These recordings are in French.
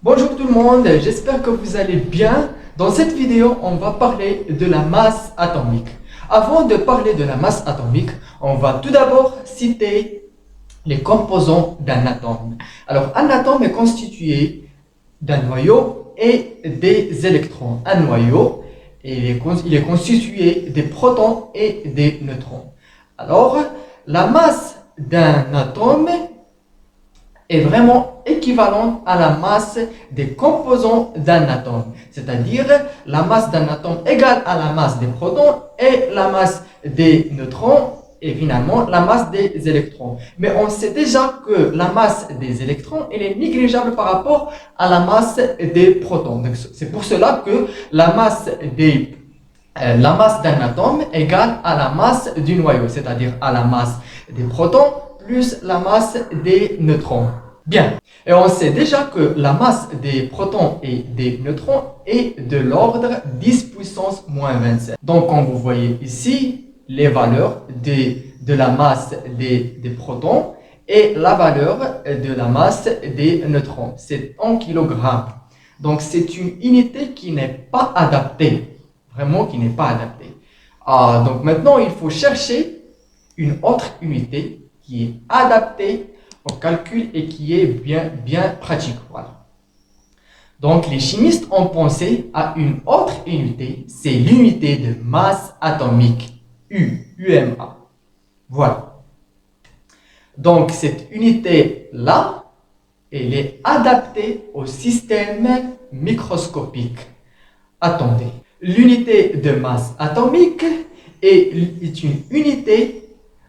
Bonjour tout le monde, j'espère que vous allez bien. Dans cette vidéo, on va parler de la masse atomique. Avant de parler de la masse atomique, on va tout d'abord citer les composants d'un atome. Alors, un atome est constitué d'un noyau et des électrons. Un noyau, il est constitué des protons et des neutrons. Alors, la masse d'un atome est vraiment équivalente à la masse des composants d'un atome. C'est-à-dire, la masse d'un atome égale à la masse des protons et la masse des neutrons et finalement la masse des électrons. Mais on sait déjà que la masse des électrons elle est négligeable par rapport à la masse des protons. C'est pour cela que la masse d'un atome égale à la masse du noyau, c'est-à-dire à la masse des protons plus la masse des neutrons. Bien. Et on sait déjà que la masse des protons et des neutrons est de l'ordre 10 puissance moins 27. Donc, comme vous voyez ici, les valeurs de la masse des protons et la valeur de la masse des neutrons. C'est en kilogrammes. Donc, c'est une unité qui n'est pas adaptée. Vraiment qui n'est pas adaptée. Donc, maintenant, il faut chercher une autre unité qui est adaptée au calcul et qui est bien pratique. Voilà. Donc, les chimistes ont pensé à une autre unité, c'est l'unité de masse atomique, UMA. Voilà. Donc, cette unité-là, elle est adaptée au système microscopique. Attendez, l'unité de masse atomique est une unité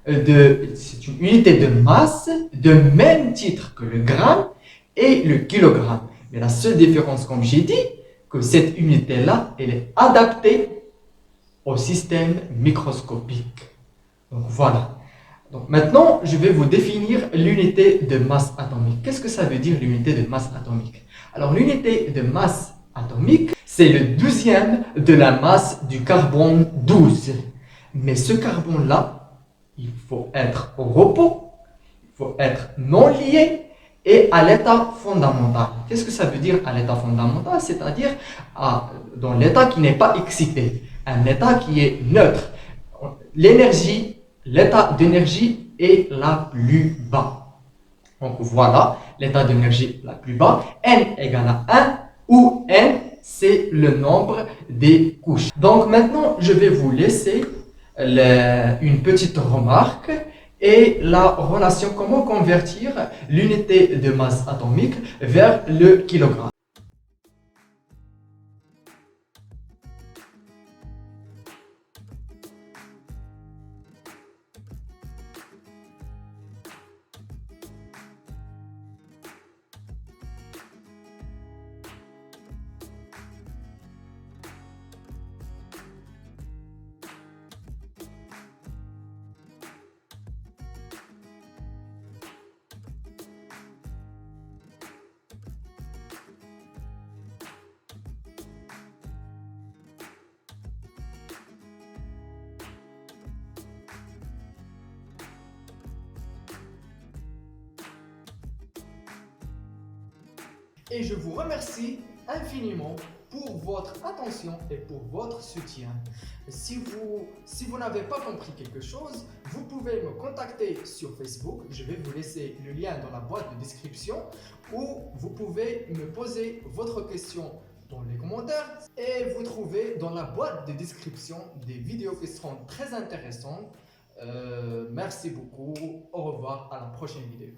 de masse de même titre que le gramme et le kilogramme. Mais la seule différence, comme j'ai dit, que cette unité-là, elle est adaptée au système microscopique. Donc voilà. Donc maintenant, je vais vous définir l'unité de masse atomique. Qu'est-ce que ça veut dire l'unité de masse atomique? Alors l'unité de masse atomique, c'est le 12e de la masse du carbone 12. Mais ce carbone-là, il faut être au repos, il faut être non lié et à l'état fondamental. Qu'est-ce que ça veut dire à l'état fondamental? C'est-à-dire dans l'état qui n'est pas excité, un état qui est neutre. L'énergie, l'état d'énergie est la plus bas. Donc voilà, l'état d'énergie la plus bas, N égale à 1, où N c'est le nombre des couches. Donc maintenant, je vais vous laisser une petite remarque et la relation comment convertir l'unité de masse atomique vers le kilogramme. Et je vous remercie infiniment pour votre attention et pour votre soutien. Si vous n'avez pas compris quelque chose, vous pouvez me contacter sur Facebook. Je vais vous laisser le lien dans la boîte de description ou vous pouvez me poser votre question dans les commentaires et vous trouvez dans la boîte de description des vidéos qui seront très intéressantes. Merci beaucoup. Au revoir, à la prochaine vidéo.